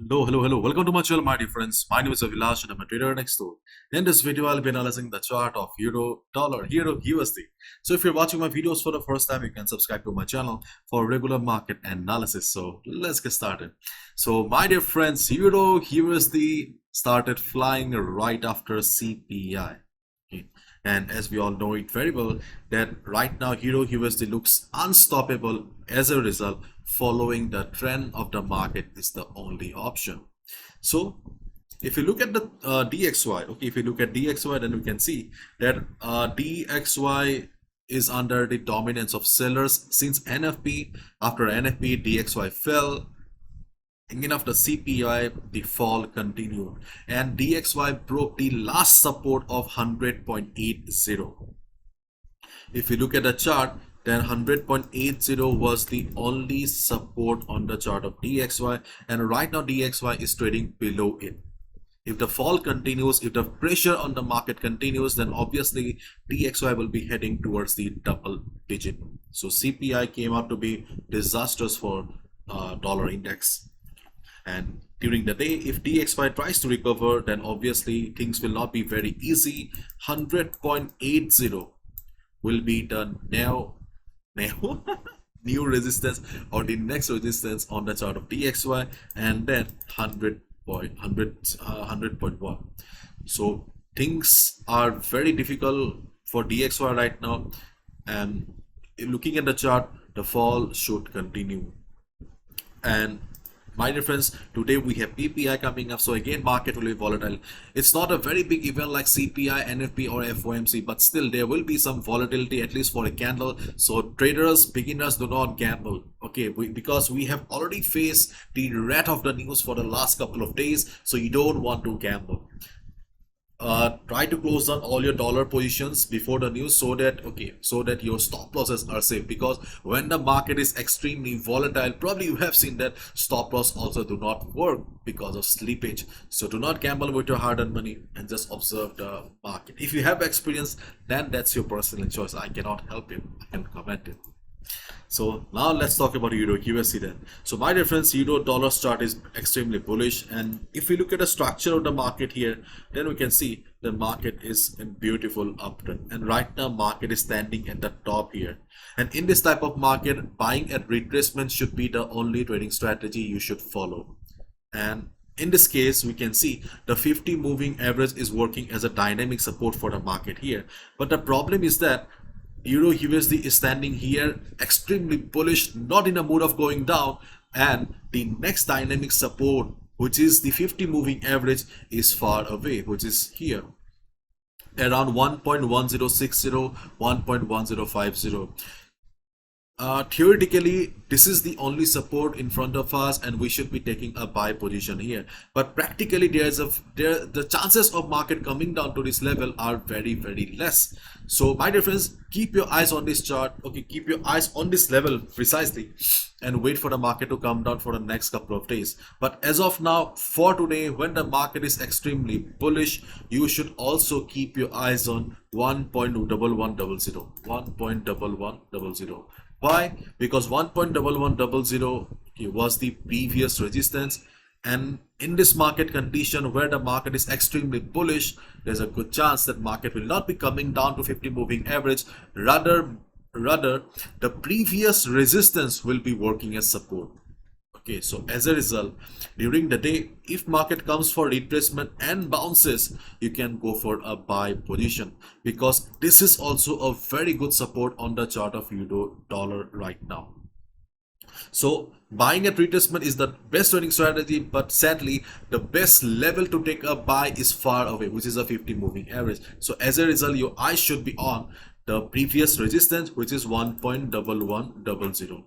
Hello. Welcome to my channel, my dear friends. My name is Avilash and I'm a trader next door. In this video, I'll be analyzing the chart of Euro, Dollar, Euro, USD. So if you're watching my videos for the first time, you can subscribe to my channel for regular market analysis. So let's get started. So my dear friends, Euro, USD started flying right after CPI. Okay. And as we all know it very well, that right now Euro USD looks unstoppable. As a result, following the trend of the market is the only option. So if you look at the DXY, okay, if you look at DXY, then we can see that DXY is under the dominance of sellers since NFP. After NFP, DXY fell. Again, after CPI, the fall continued, and DXY broke the last support of 100.80. If you look at the chart, then 100.80 was the only support on the chart of DXY, and right now DXY is trading below it. If the fall continues, if the pressure on the market continues, then obviously DXY will be heading towards the double digit. So CPI came out to be disastrous for dollar index. And during the day, if DXY tries to recover, then obviously things will not be very easy. 100.80 will be the new resistance, or the next resistance on the chart of DXY, and then 100.1. So things are very difficult for DXY right now, and looking at the chart, the fall should continue. And my dear friends, today we have PPI coming up, so again market will be volatile. It's not a very big event like CPI, NFP or FOMC, but still there will be some volatility, at least for a candle. So traders, beginners, do not gamble, okay, because we have already faced the rat of the news for the last couple of days, so you don't want to gamble. Try to close down all your dollar positions before the news, so that your stop losses are safe, because when the market is extremely volatile, probably you have seen that stop loss also do not work because of slippage. So do not gamble with your hard-earned money and just observe the market. If you have experience, then that's your personal choice. I cannot help you, I can comment it. So now let's talk about Euro USD then. So my dear friends, Euro dollar chart is extremely bullish, and if we look at the structure of the market here, then we can see the market is in beautiful uptrend, and right now market is standing at the top here. And in this type of market, buying at retracement should be the only trading strategy you should follow. And in this case, we can see the 50 moving average is working as a dynamic support for the market here. But the problem is that Euro USD is standing here extremely bullish, not in a mood of going down, and the next dynamic support, which is the 50 moving average, is far away, which is here around 1.1060, 1.1050. Theoretically, this is the only support in front of us, and we should be taking a buy position here. But practically, the chances of market coming down to this level are very less. So, my dear friends, keep your eyes on this chart. Okay, keep your eyes on this level precisely, and wait for the market to come down for the next couple of days. But as of now, for today, when the market is extremely bullish, you should also keep your eyes on 1.1100, 1.1100. Why? Because 1.1100 was the previous resistance, and in this market condition where the market is extremely bullish, there's a good chance that market will not be coming down to 50 moving average. Rather the previous resistance will be working as support. Okay, so as a result, during the day, if market comes for retracement and bounces, you can go for a buy position, because this is also a very good support on the chart of euro dollar right now. So buying at retracement is the best trading strategy, but sadly the best level to take a buy is far away, which is a 50 moving average. So as a result, your eyes should be on the previous resistance, which is 1.1100.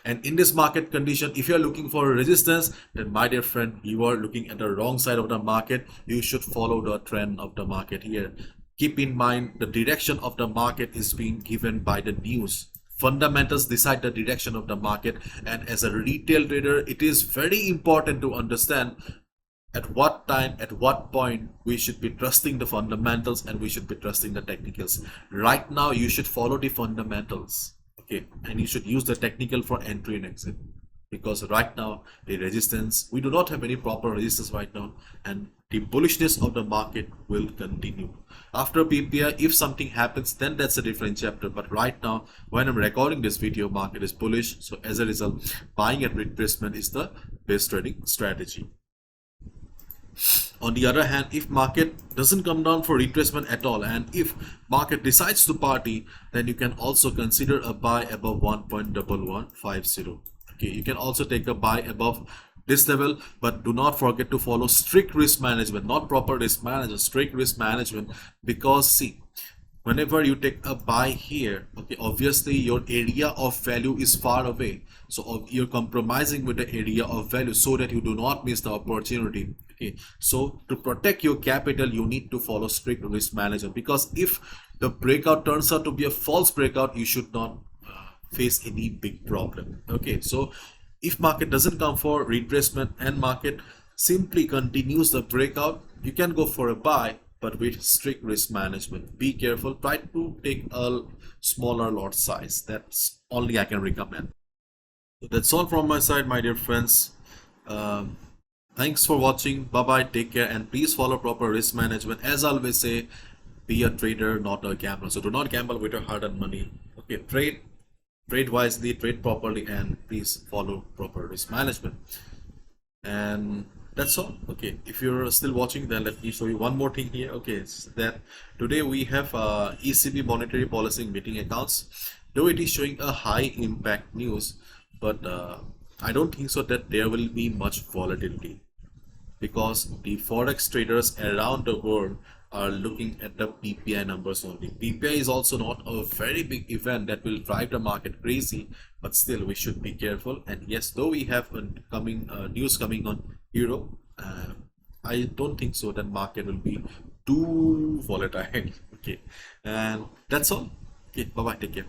And in this market condition, if you are looking for a resistance, then my dear friend, you are looking at the wrong side of the market. You should follow the trend of the market here. Keep in mind, the direction of the market is being given by the news. Fundamentals decide the direction of the market, and as a retail trader, it is very important to understand at what time, at what point we should be trusting the fundamentals and we should be trusting the technicals. Right now, you should follow the fundamentals. Okay, and you should use the technical for entry and exit. because right now the resistance, we do not have any proper resistance right now, and the bullishness of the market will continue. After PPI, if something happens, then that's a different chapter. But right now, when I'm recording this video, market is bullish. So as a result, buying at retracement is the best trading strategy. On the other hand, if market doesn't come down for retracement at all, and if market decides to party, then you can also consider a buy above 1.1150. Okay, you can also take a buy above this level, but do not forget to follow strict risk management, not proper risk management, strict risk management. Because see, whenever you take a buy here, okay, obviously your area of value is far away, so you're compromising with the area of value so that you do not miss the opportunity. Okay, so to protect your capital, you need to follow strict risk management, because if the breakout turns out to be a false breakout, you should not face any big problem. Okay, so if market doesn't come for retracement and market simply continues the breakout, you can go for a buy, but with strict risk management. Be careful, try to take a smaller lot size. That's only I can recommend. So that's all from my side, my dear friends. Thanks for watching. Bye bye, take care, and please follow proper risk management. As I always say, be a trader, not a gambler. So do not gamble with your hard-earned money. Okay, trade wisely, trade properly, and please follow proper risk management. And that's all. Okay, if you're still watching, then let me show you one more thing here. Okay, it's that today we have ECB monetary policy meeting accounts. Though it is showing a high impact news, but I don't think so that there will be much volatility, because the forex traders around the world are looking at the PPI numbers only. PPI is also not a very big event that will drive the market crazy, but still we should be careful. And yes, though we have coming news coming on euro, I don't think so that market will be too volatile. Okay, and that's all. Okay, bye bye, take care.